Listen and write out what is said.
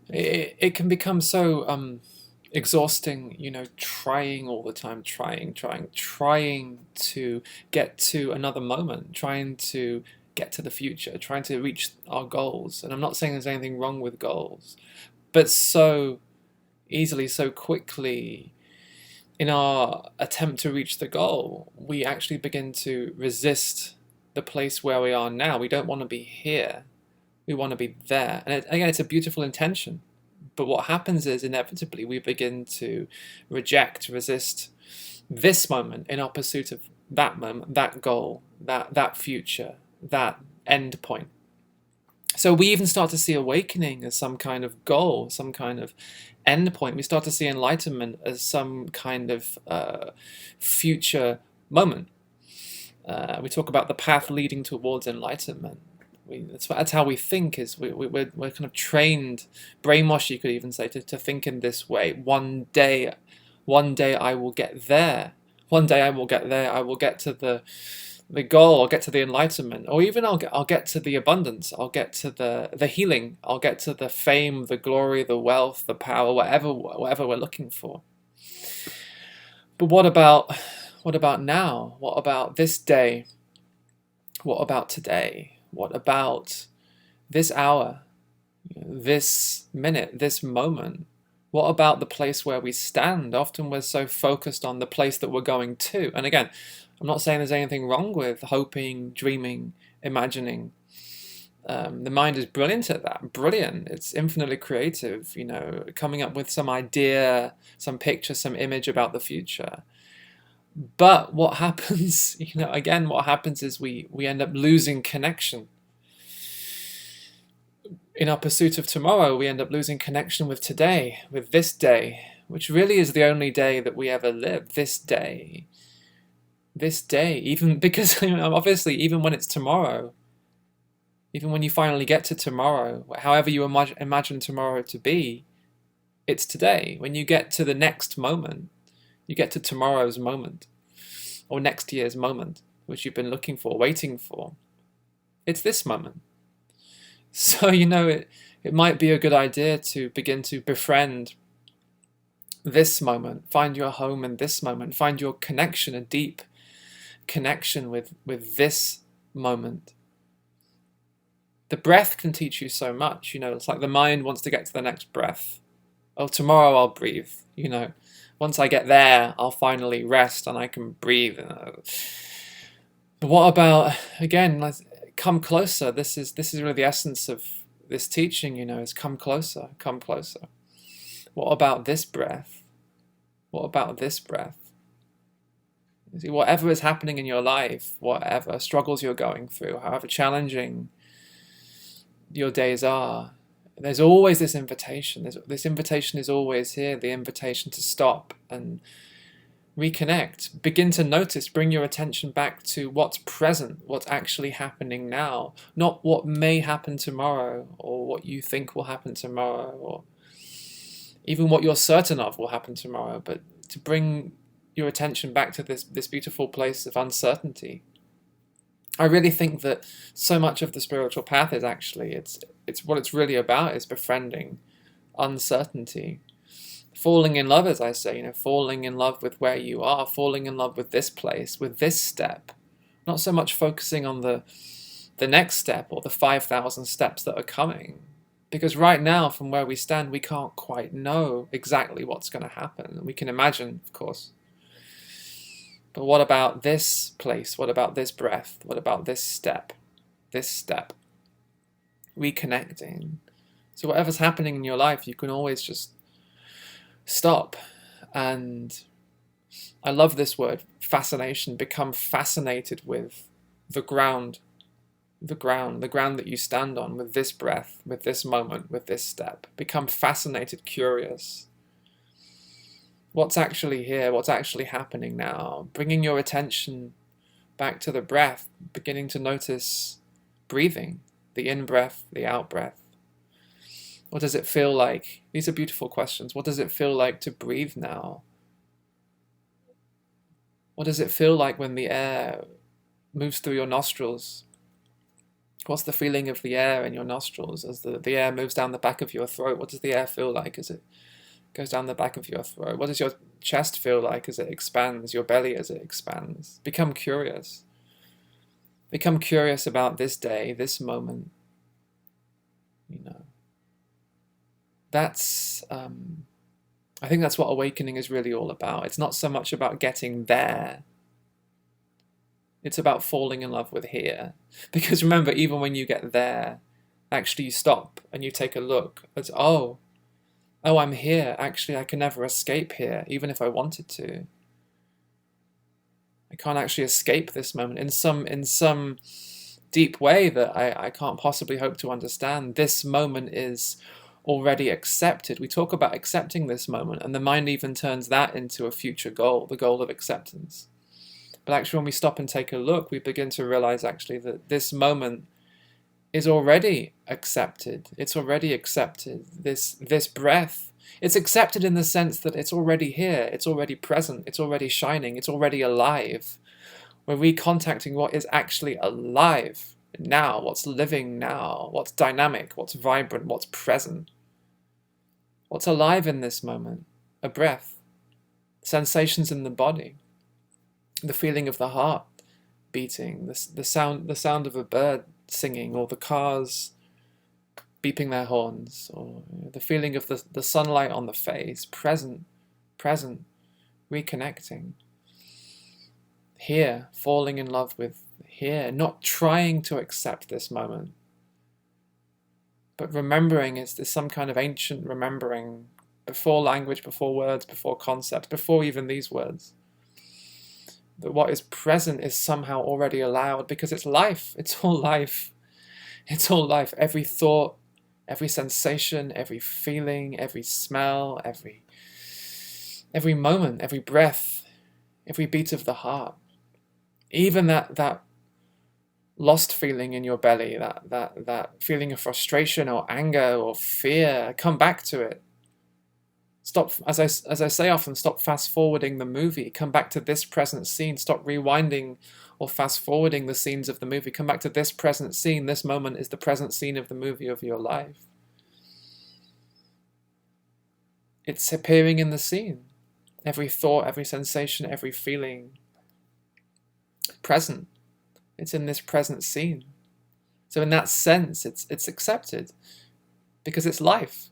it can become so exhausting, trying all the time, trying to get to another moment, trying to get to the future, trying to reach our goals. And I'm not saying there's anything wrong with goals, but so easily, so quickly, in our attempt to reach the goal, we actually begin to resist the place where we are now. We don't want to be here. We want to be there. And again, it's a beautiful intention. But what happens is inevitably we begin to reject, resist this moment in our pursuit of that moment, that goal, that future, that end point. So we even start to see awakening as some kind of goal, some kind of end point. We start to see enlightenment as some kind of future moment. We talk about the path leading towards enlightenment. That's how we think. We're kind of trained, brainwashed, you could even say, to think in this way. One day I will get there. One day I will get there. I will get to the goal. I'll get to the enlightenment, or even I'll get to the abundance. I'll get to the healing. I'll get to the fame, the glory, the wealth, the power, whatever we're looking for. But what about now? What about this day? What about today? What about this hour, this minute, this moment? What about the place where we stand? Often we're so focused on the place that we're going to. And again, I'm not saying there's anything wrong with hoping, dreaming, imagining. The mind is brilliant at that. Brilliant. It's infinitely creative, coming up with some idea, some picture, some image about the future. But what happens, again, what happens is we end up losing connection. In our pursuit of tomorrow, we end up losing connection with today, with this day, which really is the only day that we ever live. This day, even because obviously, even when it's tomorrow, even when you finally get to tomorrow, however you imagine tomorrow to be, it's today. When you get to the next moment, you get to tomorrow's moment, or next year's moment, which you've been looking for, waiting for. It's this moment. So, it might be a good idea to begin to befriend this moment, find your home in this moment, find your connection, a deep connection with this moment. The breath can teach you so much, it's like the mind wants to get to the next breath. Oh, tomorrow I'll breathe, Once I get there, I'll finally rest and I can breathe. But what about, again, come closer? This is really the essence of this teaching, is come closer, come closer. What about this breath? What about this breath? See, whatever is happening in your life, whatever struggles you're going through, however challenging your days are, there's always this invitation. This invitation is always here, the invitation to stop and reconnect. Begin to notice, bring your attention back to what's present, what's actually happening now, not what may happen tomorrow, or what you think will happen tomorrow, or even what you're certain of will happen tomorrow, but to bring your attention back to this beautiful place of uncertainty. I really think that so much of the spiritual path is actually, it's what it's really about is befriending uncertainty. Falling in love, as I say, falling in love with where you are, falling in love with this place, with this step. Not so much focusing on the next step or the 5,000 steps that are coming. Because right now, from where we stand, we can't quite know exactly what's going to happen. We can imagine, of course. But what about this place? What about this breath? What about this step? This step? Reconnecting. So whatever's happening in your life, you can always just stop. And I love this word, fascination. Become fascinated with the ground. The ground that you stand on, with this breath, with this moment, with this step. Become fascinated, curious. What's actually here? What's actually happening now? Bringing your attention back to the breath, beginning to notice breathing, the in-breath, the out-breath. What does it feel like? These are beautiful questions. What does it feel like to breathe now? What does it feel like when the air moves through your nostrils? What's the feeling of the air in your nostrils as the air moves down the back of your throat? What does the air feel like as it goes down the back of your throat? What does your chest feel like as it expands, your belly as it expands? Become curious. Become curious about this day, this moment. You know, that's, I think that's what awakening is really all about. It's not so much about getting there. It's about falling in love with here. Because remember, even when you get there, actually you stop and you take a look. It's, oh, I'm here. Actually, I can never escape here, even if I wanted to. I can't actually escape this moment in some deep way that I can't possibly hope to understand. This moment is already accepted. We talk about accepting this moment, and the mind even turns that into a future goal, the goal of acceptance. But actually, when we stop and take a look, we begin to realize actually that this moment is already accepted. It's already accepted. This breath, it's accepted in the sense that it's already here. It's already present. It's already shining. It's already alive. We're recontacting what is actually alive now, what's living now, what's dynamic, what's vibrant, what's present. What's alive in this moment? A breath, sensations in the body, the feeling of the heart beating, the sound of a bird singing, or the cars beeping their horns, or the feeling of the sunlight on the face, present, reconnecting. Here, falling in love with here, not trying to accept this moment, but remembering is some kind of ancient remembering, before language, before words, before concepts, before even these words. That what is present is somehow already allowed, because it's life. It's all life. It's all life. Every thought, every sensation, every feeling, every smell, every moment, every breath, every beat of the heart. Even that lost feeling in your belly, that feeling of frustration or anger or fear, come back to it. Stop, as I say often, stop fast forwarding the movie. Come back to this present scene. Stop rewinding or fast forwarding the scenes of the movie. Come back to this present scene. This moment is the present scene of the movie of your life. It's appearing in the scene. Every thought, every sensation, every feeling. Present. It's in this present scene. So in that sense, it's accepted, because it's life.